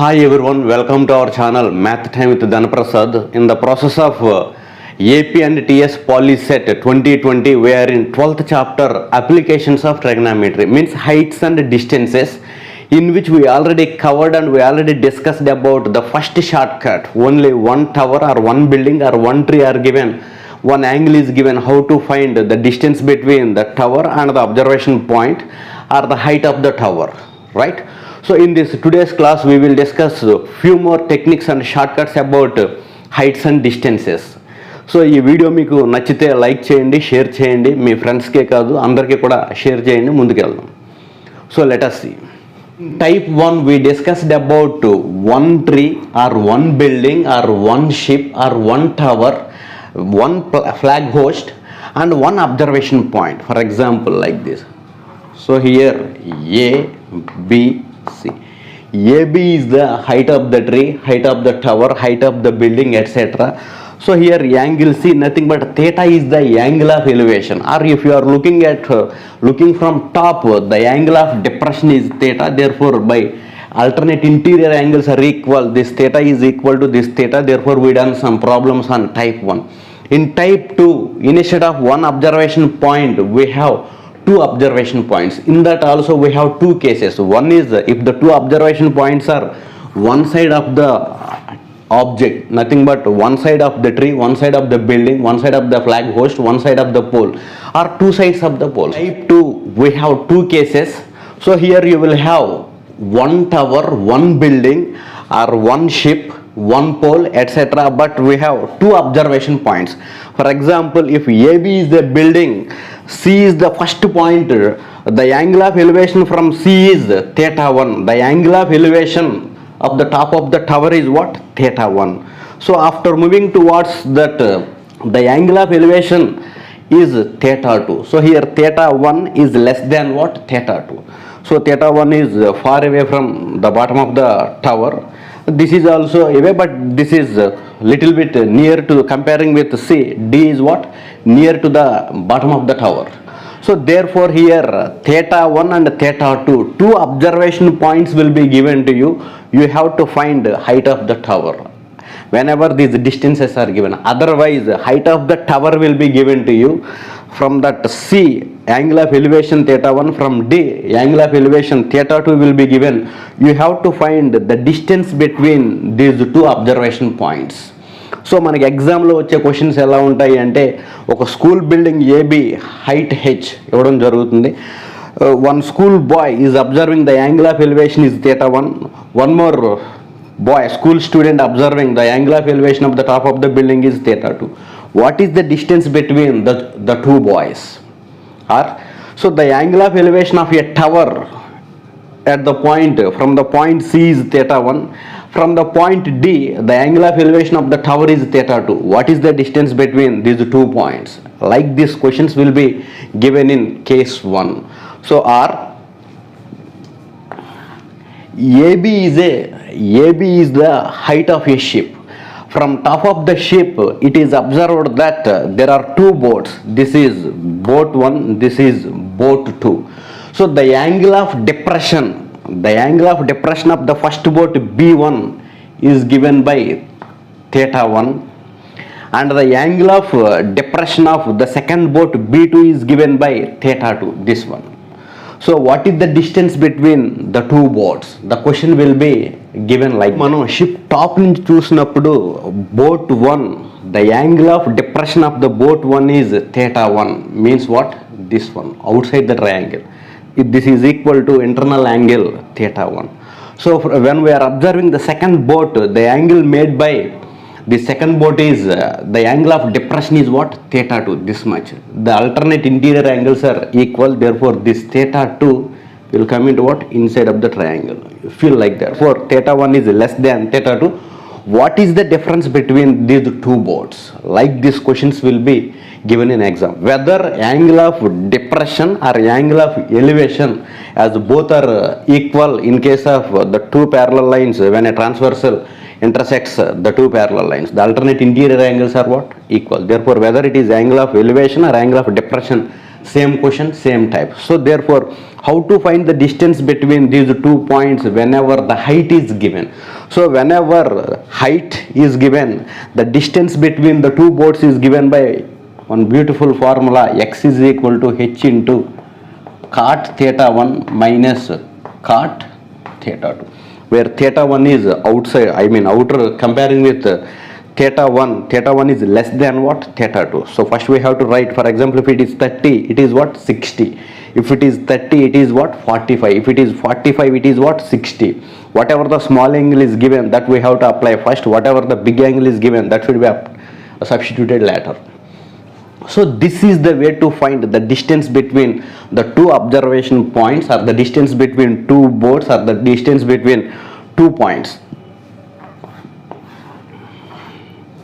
Hi everyone, welcome to our channel Math Time with Dhanaprasad. In the process of AP and TS Poly Set 2020, we are in 12th chapter Applications of Trigonometry, means heights and distances, in which we already covered and we already discussed about the first shortcut. Only one tower or one building or one tree are given, one angle is given, how to find the distance between the tower and the observation point or the height of the tower, right? So in this today's class we will discuss few more techniques and shortcuts about heights and distances. So ఈ video మీకు నచ్చితే like చేయండి, share చేయండి, మీ ఫ్రెండ్స్కే కాదు అందరికీ కూడా share చేయండి. ముందుకెళ్దాం. So let us see. Type 1 we discussed about one tree or one building or one ship or one tower, one flag host and one observation point. For example like this. So here A, B, C. AB is the height of the tree, height of the tower, height of the building, etc. So here angle C, nothing but theta is the angle of elevation, or if you are looking at looking from top, the angle of depression is theta. Therefore by alternate interior angles are equal, this theta is equal to this theta. Therefore we done some problems on type 1. In type 2, instead of one observation point we have two observation points. In that also we have two cases. One is if the two observation points are one side of the object, nothing but one side of the tree, one side of the building, one side of the flag host, one side of the pole, or two sides of the pole. Type 2 we have two cases. So here you will have one tower, one building, or one ship, one pole, etc. But we have two observation points. For example, if AB is the building, C is the first point, the angle of elevation from C is theta 1. The angle of elevation of the top of the tower is what? Theta 1. So after moving towards that, the angle of elevation is theta 2. So here theta 1 is less than what? Theta 2. So theta 1 is far away from the bottom of the tower. This is also away, but this is little bit near to, comparing with C. D is what? Near to the bottom of the tower. So therefore here theta 1 and theta 2, two observation points will be given to you. You have to find height of the tower whenever these distances are given. Otherwise height of the tower will be given to you. From that C, angle of elevation theta 1, from D, angle of elevation theta 2 will be given. You have to find the distance between these two observation points. So మనకి ఎగ్జామ్లో వచ్చే questions ఎలా ఉంటాయి అంటే, ఒక school building AB height H ఇవ్వడం జరుగుతుంది. One school boy is observing the angle of elevation is theta 1. One more boy, school student observing the angle of elevation of the top of the building is theta 2. What is the distance between the two boys? Or so the angle of elevation of a tower at the point, from the point C is theta 1. From the point D, the angle of elevation of the tower is theta 2. What is the distance between these two points? Like these questions will be given in case 1. So or AB is the height of a ship. From top of the ship it is observed that there are two boats. This is boat 1, this is boat 2. So the angle of depression of the first boat B1 is given by theta 1, and the angle of depression of the second boat B2 is given by theta 2, this one. So what is the distance between the two boats? The question will be given like, మనం ship top నుంచి చూసినప్పుడు boat 1, the angle of depression of the boat 1 is theta 1, means what? This one, outside the triangle. This is equal to internal angle theta 1. So when we are observing the second boat, the angle made by the second boat is the angle of depression is what? Theta 2, this much. The alternate interior angles are equal. Therefore this theta 2 will come into what? Inside of the triangle. Feel like that. For theta 1 is less than theta 2. What is the difference between these two boats? Like these questions will be given in exam. Whether angle of depression or angle of elevation, as both are equal in case of the two parallel lines, when a transversal intersects the two parallel lines, the alternate interior angles are what? Equal. Therefore whether it is angle of elevation or angle of depression, same question, same type. So therefore how to find the distance between these 2 points whenever the height is given. So whenever height is given, the distance between the two boards is given by one beautiful formula: x is equal to h into cot theta 1 minus cot theta 2, where theta 1 is outside, I mean outer, comparing with theta 1 is less than what? Theta 2. So first we have to write, for example, if it is 30, it is what? 60. If it is 30, it is what? 45. If it is 45, it is what? 60. Whatever the small angle is given, that we have to apply first. Whatever the big angle is given, that should be substituted later. So this is the way to find the distance between the two observation points, or the distance between two boards, or the distance between 2 points.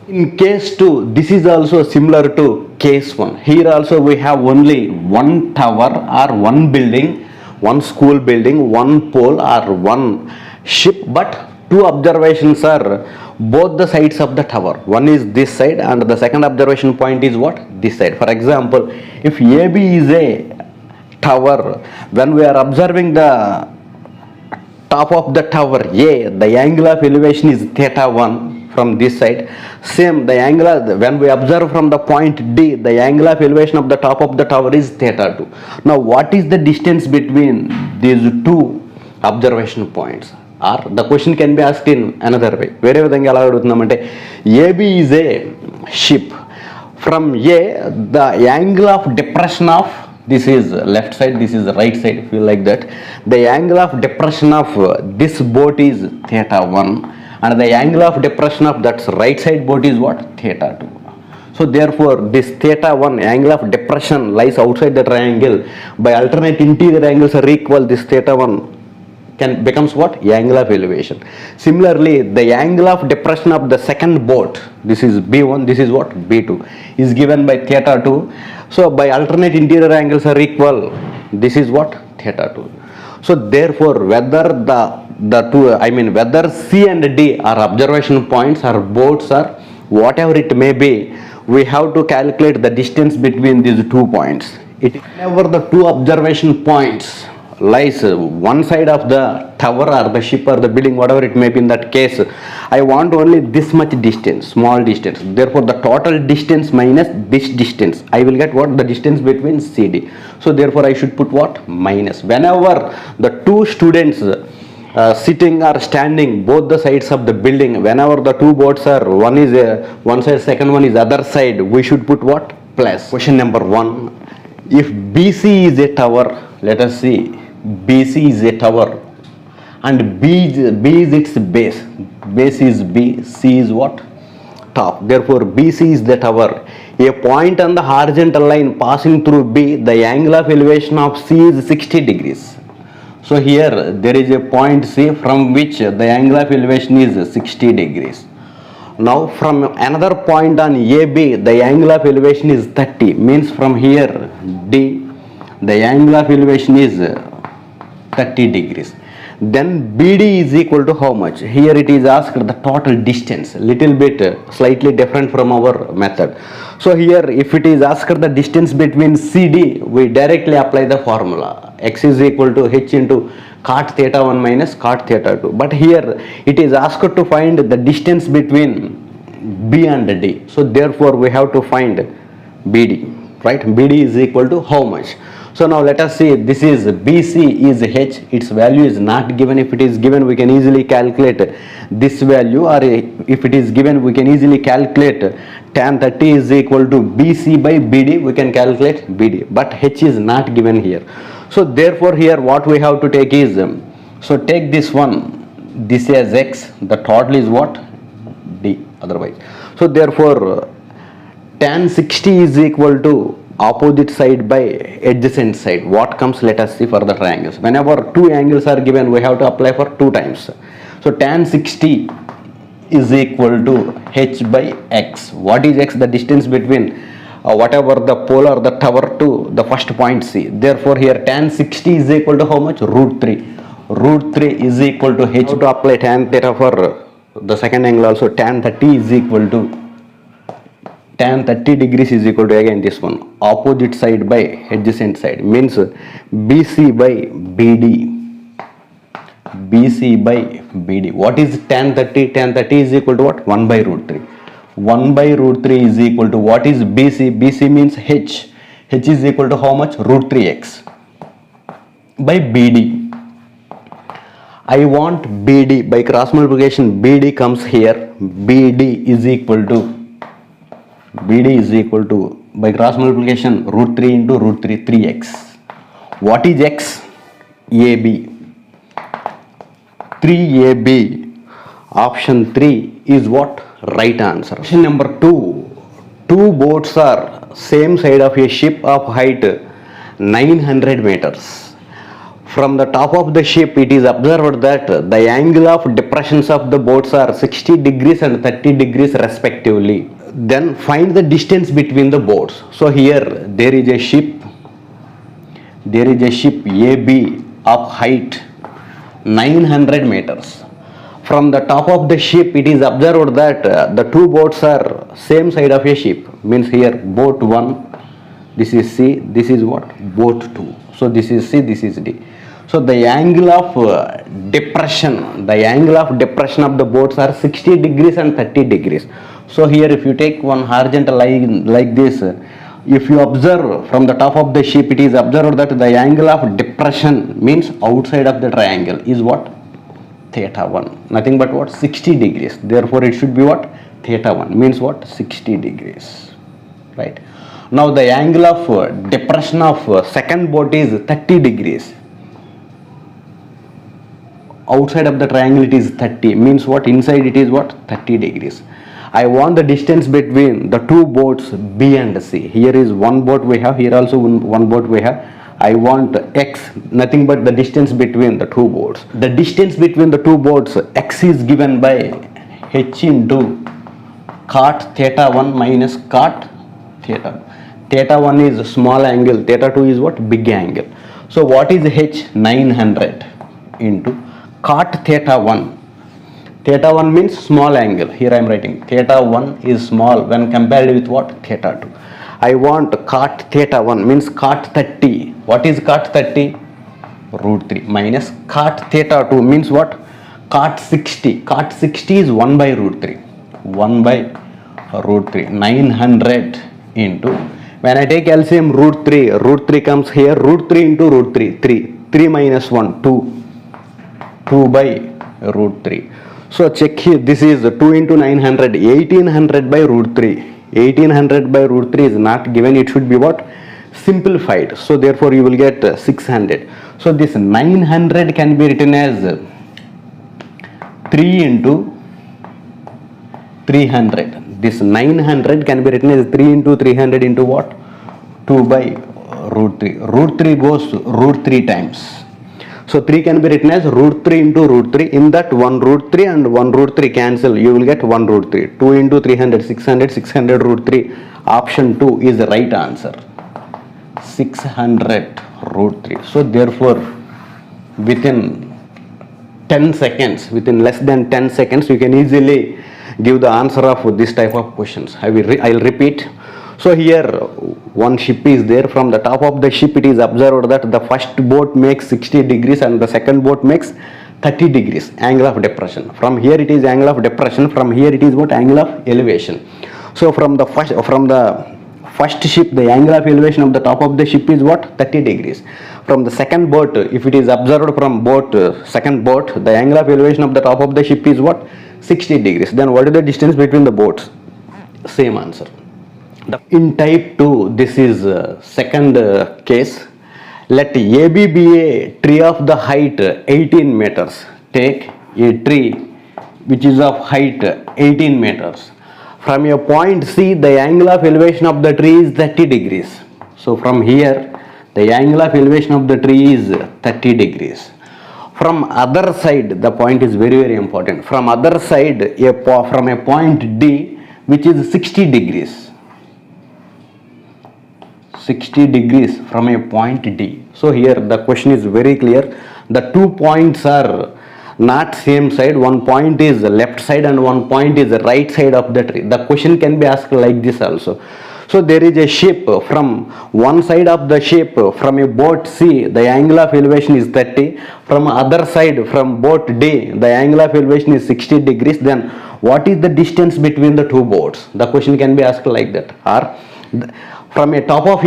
In case 2, this is also similar to case 1. Here also we have only one tower or one building, one school building, one pole or one ship, but two observations are both the sides of the tower. One is this side and the second observation point is what? This side. For example, if AB is a tower, when we are observing the top of the tower A, the angle of elevation is theta 1 from this side. Same, the angle, when we observe from the point D, the angle of elevation of the top of the tower is theta 2. Now what is the distance between these two observation points? Or the question can be asked in another way. Where విధంగా ఎలా అడుగుతున్నామంటే, AB is a ship. From A, the angle of depression of, this is left side, this is right side, if you like that, the angle of depression of this boat is theta 1, and the angle of depression of that right side boat is what? Theta 2. So therefore this theta 1 angle of depression lies outside the triangle. By alternate interior angles are equal, this theta 1 becomes what? Angle of elevation. Similarly, the angle of depression of the second boat, this is B1, this is what? B2, is given by theta 2. So by alternate interior angles are equal, this is what? Theta 2. So therefore whether the two, I mean whether C and D are observation points or boats or whatever it may be, we have to calculate the distance between these 2 points. Whenever the two observation points lies one side of the tower or the ship or the building, whatever it may be, in that case I want only this much distance, small distance. Therefore the total distance minus this distance, I will get what? The distance between CD. So therefore I should put what? Minus. Whenever the two students sitting or standing both the sides of the building, whenever the two boats are, one is one side, second one is other side, we should put what? Plus. Question number 1, if BC is a tower, let us see, BC is a tower and B is its base. Base is B, C is what? Top. Therefore BC is the tower. A point on the horizontal line passing through B, the angle of elevation of C is 60 degrees. So here there is a point C from which the angle of elevation is 60 degrees. Now from another point on AB, the angle of elevation is 30, means from here D, the angle of elevation is 30 degrees. Then BD is equal to how much? Here it is asked the total distance, little bit slightly different from our method. So here if it is asked the distance between CD, we directly apply the formula x is equal to h into cot theta 1 minus cot theta 2. But here it is asked to find the distance between B and D. So therefore we have to find BD, right? BD is equal to how much? So now let us see, this is BC is h, its value is not given. If it is given, we can easily calculate this value, or if it is given, we can easily calculate tan 30 is equal to BC by BD, we can calculate BD, but h is not given here. So therefore here what we have to take is, so take this one, this as x, the total is what? D otherwise. So therefore tan 60 is equal to opposite side by adjacent side. What comes? Let us see for the triangles. Whenever two angles are given, we have to apply for 2 times. So tan 60 is equal to h by x. What is x? The distance between whatever the pole or the tower to the first point C. Therefore here tan 60 is equal to how much? Root 3. Root 3 is equal to h. To apply tan theta for the second angle also, tan 30 is equal to tan 30 degrees is equal to again this one, opposite side by adjacent side, means BC by BD. BC by BD. What is tan 30? Tan 30 is equal to what? 1 by root 3. 1 by root 3 is equal to what is BC? BC means H. H is equal to how much? Root 3x by BD. I want BD by cross multiplication. BD comes here. BD is equal to by cross multiplication root 3 into root 3, 3x. What is x? AB. 3AB. Option 3 is what? Right answer. Question number 2. Two boats are same side of a ship of height 900 meters. From the top of the ship, it is observed that the angle of depressions of the boats are 60 degrees and 30 degrees respectively. Then find the distance between the boats. So here there is a ship AB of height 900 meters. From the top of the ship, it is observed that the two boats are same side of a ship. Means here boat 1, this is C, this is what? Boat 2. So this is C, this is D. So the angle of depression of the boats are 60 degrees and 30 degrees. So here if you take one horizontal line like this, if you observe from the top of the ship, it is observed that the angle of depression means outside of the triangle is what? Theta 1. Nothing but what? 60 degrees. Therefore it should be what? Theta 1 means what? 60 degrees. Right. Now the angle of depression of second boat is 30 degrees. Outside of the triangle it is 30 means what? Inside it is what? 30 degrees. I want the distance between the two boats B and C. Here is one boat we have, here also one boat we have. I want x, nothing but the distance between the two boats. The distance between the two boats, x is given by h into cot theta 1 minus cot theta. Theta 1 is small angle, theta 2 is what? Big angle. So what is h? 900 into cot theta 1. Theta 1 means small angle. Here I am writing theta 1 is small when compared with what? Theta 2. I want cot theta 1 means cot 30. What is cot 30? Root 3 minus cot theta 2 means what? Cot 60. Cot 60 is 1 by root 3. 1 by root 3. 900 into, when I take LCM root 3 comes here, root 3 into root 3, 3. 3 minus 1, 2. 2 by root 3. So check here, this is 2 into 900, 1800 by root 3. 1800 by root 3 is not given, it should be what? Simplified. So therefore you will get 600. So this 900 can be written as 3 into 300. This 900 can be written as 3 into 300 into what? 2 by root 3. Root 3 goes root 3 times. So 3 can be written as root 3 into root 3. In that 1 root 3 and 1 root 3 cancel. You will get 1 root 3. 2 into 300, 600, 600 root 3. Option 2 is the right answer. 600 root 3. So therefore, within 10 seconds, within less than 10 seconds, you can easily give the answer of this type of questions. I'll repeat. So here one ship is there. From the top of the ship it is observed that the first boat makes 60 degrees and the second boat makes 30 degrees angle of depression. From here it is angle of depression, from here it is what? Angle of elevation. So from the first ship, the angle of elevation of the top of the ship is what? 30 degrees. From the second boat, if it is observed from second boat, the angle of elevation of the top of the ship is what? 60 degrees. Then what is the distance between the boats? Same answer. In type 2, this is second case. Let AB be a tree of the height 18 meters. Take a tree which is of height 18 meters. From a point C, the angle of elevation of the tree is 30 degrees. So from here, the angle of elevation of the tree is 30 degrees. From other side, the point is very, very important. From other side, from a point D, which is 60 degrees. 60 degrees from a point D. So here the question is very clear. The 2 points are not same side. One point is left side and one point is right side of the tree. The question can be asked like this also. So there is a shape from one side of the shape from a boat C, the angle of elevation is 30. From other side from boat D, the angle of elevation is 60 degrees. Then what is the distance between the two boats? The question can be asked like that. Or from a top of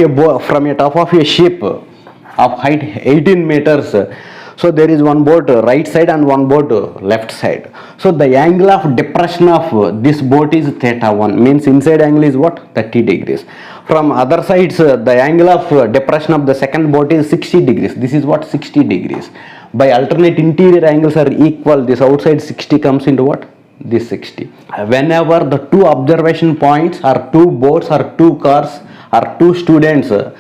a ship of height 18 meters. So there is one boat right side and one boat left side. So the angle of depression of this boat is theta 1, means inside angle is what? 30 degrees. From other sides the angle of depression of the second boat is 60 degrees. This is what? 60 degrees. By alternate interior angles are equal, this outside 60 comes into what? This 60. Whenever the two observation points are two boats or two cars or two students or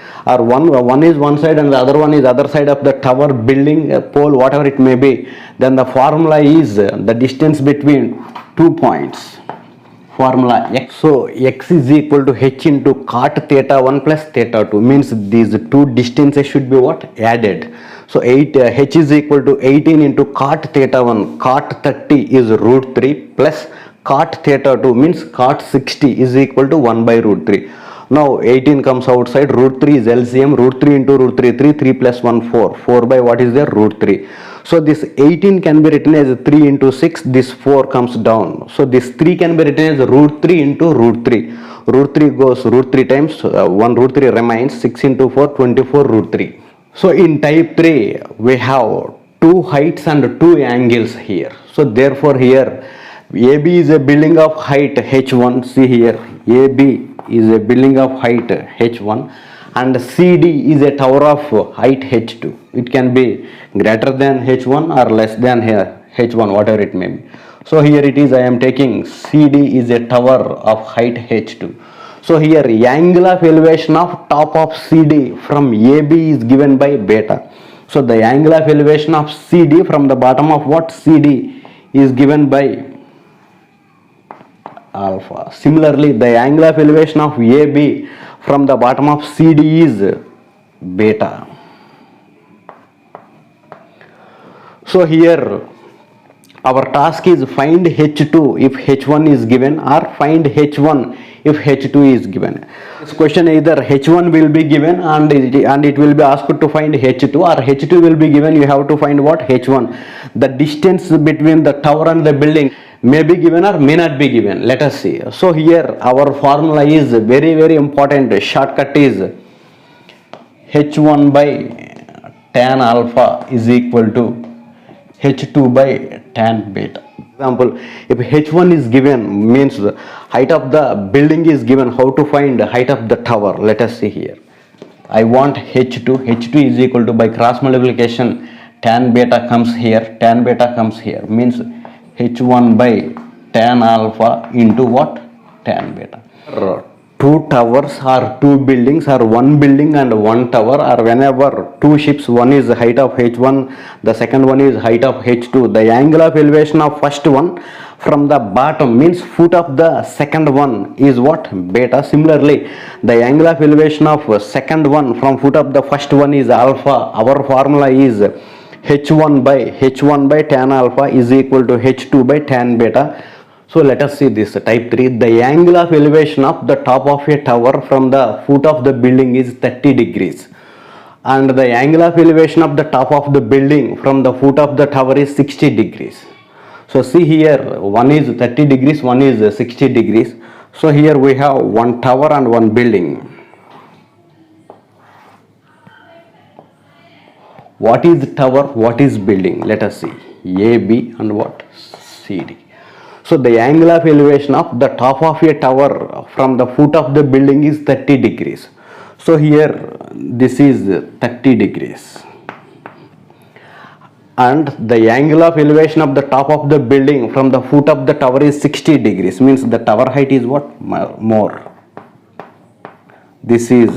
one is one side and the other one is other side of the tower, building, pole, whatever it may be, then the formula is the distance between 2 points. Formula x. So x is equal to h into cot theta 1 plus theta 2, means these two distances should be what? Added. So h is equal to 18 into cot theta 1, cot 30 is root 3 plus cot theta 2, means cot 60 is equal to 1 by root 3. Now 18 comes outside, root 3 is LCM, root 3 into root 3, 3 plus 1, 4. 4 by what is there? Root 3. So this 18 can be written as 3 into 6, this 4 comes down. So this 3 can be written as root 3 into root 3. Root 3 goes root 3 times, 1 root 3 remains, 6 into 4, 24 root 3. So in type 3, we have two heights and two angles here. So therefore here, AB is a building of height H1, see here, AB is a building of height H1 and CD is a tower of height H2. It can be greater than H1 or less than H1, whatever it may be. So here it is, I am taking CD is a tower of height H2. So here angle of elevation of top of CD from AB is given by beta. So the angle of elevation of CD from the bottom of what? CD is given by alpha. Similarly, the angle of elevation of AB from the bottom of CD is beta. So here our task is find H2 if H1 is given or find H1 if H2 is given. This question either H1 will be given and it will be asked to find H2, or H2 will be given, you have to find what? H1. The distance between the tower and the building may be given or may not be given. Let us see. So here our formula is very important. Shortcut is H1 by tan alpha is equal to H2 by tan beta. Example, if H1 is given, means the height of the building is given, how to find the height of the tower? Let us see here. I want H2. H2 is equal to, by cross multiplication, tan beta comes here, tan beta comes here, means H1 by tan alpha into what? Tan beta. Two towers or two buildings or one building and one tower, or whenever two ships, one is height of H1, the second one is height of H2, the angle of elevation of first one from the bottom, means foot of the second one, is what? Beta. Similarly, the angle of elevation of second one from foot of the first one is alpha. Our formula is H1 by tan alpha is equal to H2 by tan beta. So let us see this type 3. The angle of elevation of the top of a tower from the foot of the building is 30 degrees. And the angle of elevation of the top of the building from the foot of the tower is 60 degrees. So see here, one is 30 degrees, one is 60 degrees. So here we have one tower and one building. What is tower? What is building? Let us see. A, B and what? C, D. So the angle of elevation of the top of a tower from the foot of the building is 30 degrees. So here this is 30 degrees. And the angle of elevation of the top of the building from the foot of the tower is 60 degrees. Means the tower height is what? More. This is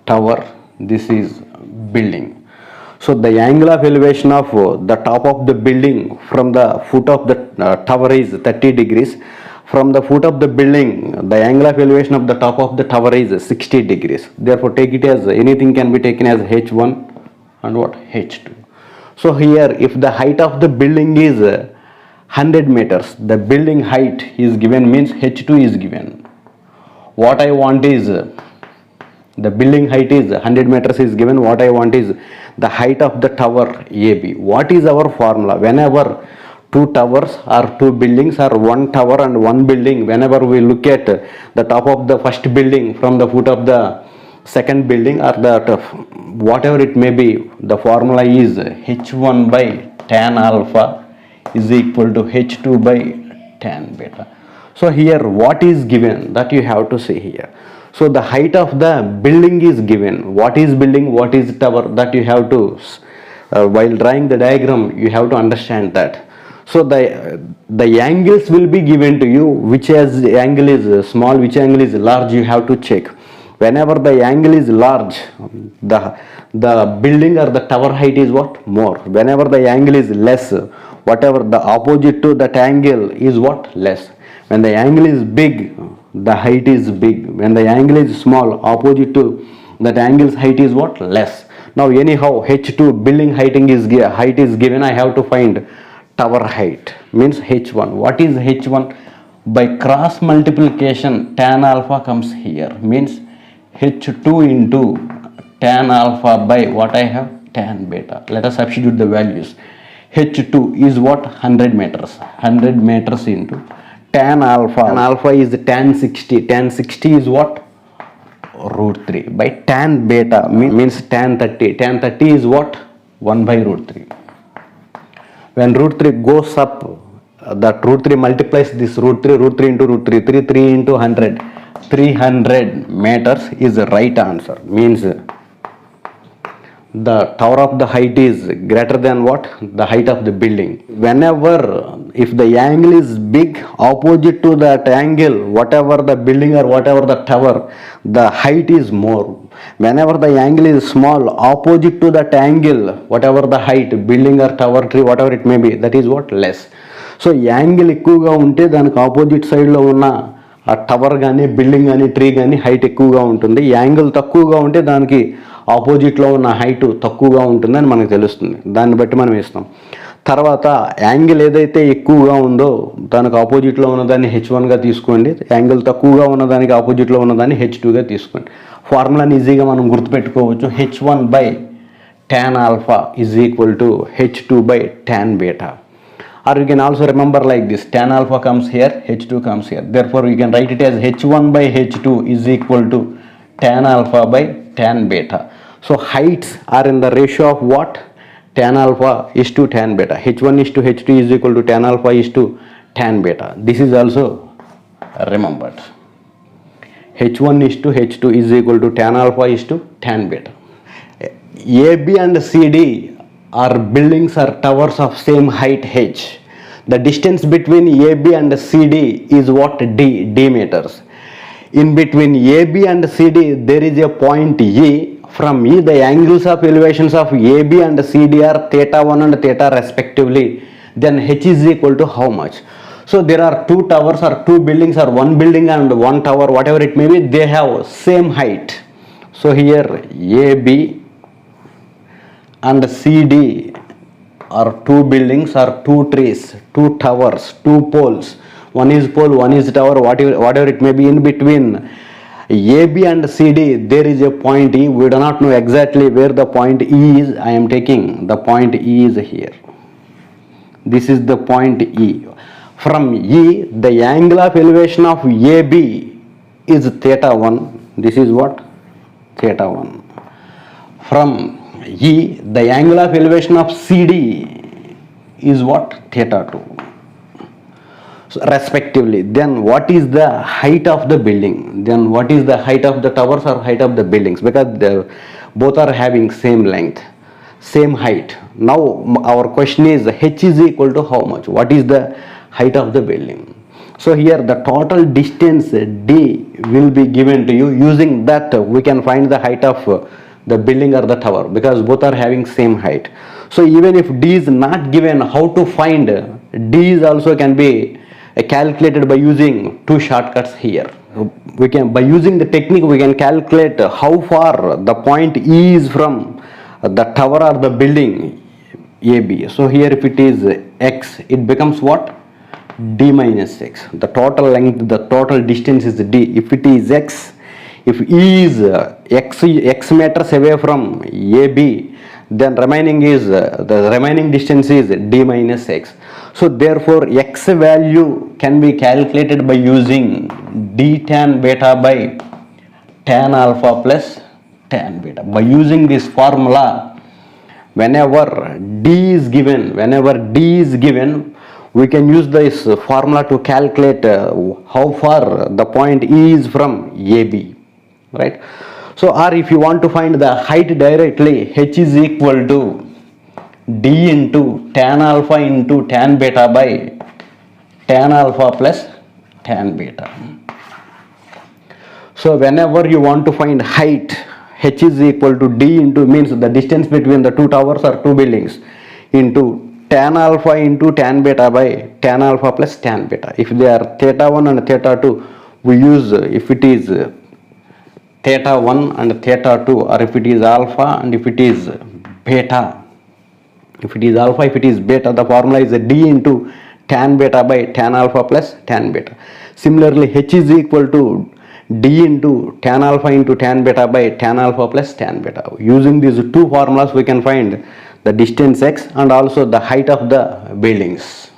tower, this is building. So the angle of elevation of the top of the building from the foot of the tower is 30 degrees. From the foot of the building, the angle of elevation of the top of the tower is 60 degrees. Therefore, take it as anything can be taken as H1 and what? H2. So here if the height of the building is 100 meters, the building height is given, means h2 is given. What I want is the building height is 100 meters is given. What I want is the height of the tower AB. What is our formula? Whenever two towers or two buildings or one tower and one building, whenever we look at the top of the first building from the foot of the second building or the whatever it may be, the formula is h1 by tan alpha is equal to h2 by tan beta. So here what is given, that you have to see here. So the height of the building is given. What is building, what is tower, that you have to while drawing the diagram you have to understand that. So the angles will be given to you, which as angle is small, which angle is large, you have to check. Whenever the angle is large, the building or the tower height is what? More. Whenever the angle is less, whatever the opposite to that angle is what? Less. When the angle is big, the height is big. When the angle is small, opposite to that angle's height is what? Less. Now anyhow h2 building height is given, I have to find tower height, means h1. What is h1? By cross multiplication tan alpha comes here, means h2 into tan alpha by what I have? Tan beta. Let us substitute the values. h2 is what? 100 meters. 100 meters into tan alpha. Tan alpha is tan 60. Tan 60 is what? Root 3 by tan beta means tan 30. Tan 30 is what? 1 by root 3. When root 3 goes up, that root 3 multiplies this root 3 into root 3, 3 into 100. 300 meters is the right answer. Means the tower of the height is greater than what? The height of the building. Whenever if the angle is big, opposite to that angle, whatever the building or whatever the tower, the height is more. Whenever the angle is small, opposite to that angle, whatever the height, building or tower, tree, whatever it may be, that is what? Less. So angle ఎక్కువగా ఉంటే దానికి opposite సైడ్లో ఉన్న ఆ tower కానీ building కానీ tree కానీ height ఎక్కువగా ఉంటుంది. యాంగిల్ తక్కువగా ఉంటే దానికి ఆపోజిట్లో ఉన్న హైట్ తక్కువగా ఉంటుందని మనకు తెలుస్తుంది. దాన్ని బట్టి మనం ఇస్తాం. తర్వాత యాంగిల్ ఏదైతే ఎక్కువగా ఉందో దానికి ఆపోజిట్లో ఉన్నదాన్ని h1గా తీసుకోండి. యాంగిల్ తక్కువగా ఉన్నదానికి ఆపోజిట్లో ఉన్నదాన్ని h2గా తీసుకోండి. ఫార్ములాని ఈజీగా మనం గుర్తుపెట్టుకోవచ్చు. h1 by tan alpha is equal to h2 by tan beta. Or you can also remember like this: tan alpha comes here, h2 comes here. Therefore you can write it as h1 by h2 is equal to tan alpha by tan beta. So heights are in the ratio of what? Tan alpha is to tan beta. h1 is to h2 is equal to tan alpha is to tan beta. This is also remembered. h1 is to h2 is equal to tan alpha is to tan beta. AB and CD are buildings or towers of same height h. The distance between AB and CD is what? D meters. In between AB and CD there is a point E. From E the angles of elevations of AB and CD are theta 1 and theta respectively. Then h is equal to how much? So there are two towers or two buildings or one building and one tower, whatever it may be, they have same height. So here AB and CD are two buildings or two trees, two towers, two poles. One is pole, one is tower, whatever it may be. In between AB and CD there is a point E. We do not know exactly where the point E is. I am taking the point E is here. This is the point E. From E the angle of elevation of AB is theta 1. This is what? Theta 1. From E the angle of elevation of CD is what? Theta 2. So respectively. Then what is the height of the building? Then what is the height of the towers or height of the buildings? Because both are having same length, same height. Now our question is h is equal to how much? What is the height of the building? So here the total distance D will be given to you. Using that we can find the height of the building or the tower, because both are having same height. So even if D is not given, how to find D is also can be calculated by using two shortcuts here. We can, by using the technique, we can calculate how far the point E is from the tower or the building. AB. So here if it is x, it becomes what? D minus x. The total length, the total distance is D. If it is x, if E is x meters away from AB, then remaining is the remaining distance is D minus x. So therefore x value can be calculated by using d tan beta by tan alpha plus tan beta. By using this formula, whenever d is given, we can use this formula to calculate how far the point E is from AB, right? So, or if you want to find the height directly, h is equal to d into tan alpha into tan beta by tan alpha plus tan beta. So whenever you want to find height, h is equal to d into, means the distance between the two towers or two buildings, into tan alpha into tan beta by tan alpha plus tan beta. If they are theta 1 and theta 2, we use, if it is theta 1 and theta 2, or if it is alpha and if it is beta. If it is alpha, if it is beta, the formula is d into tan beta by tan alpha plus tan beta. Similarly, h is equal to d into tan alpha into tan beta by tan alpha plus tan beta. Using these two formulas, we can find the distance x and also the height of the buildings.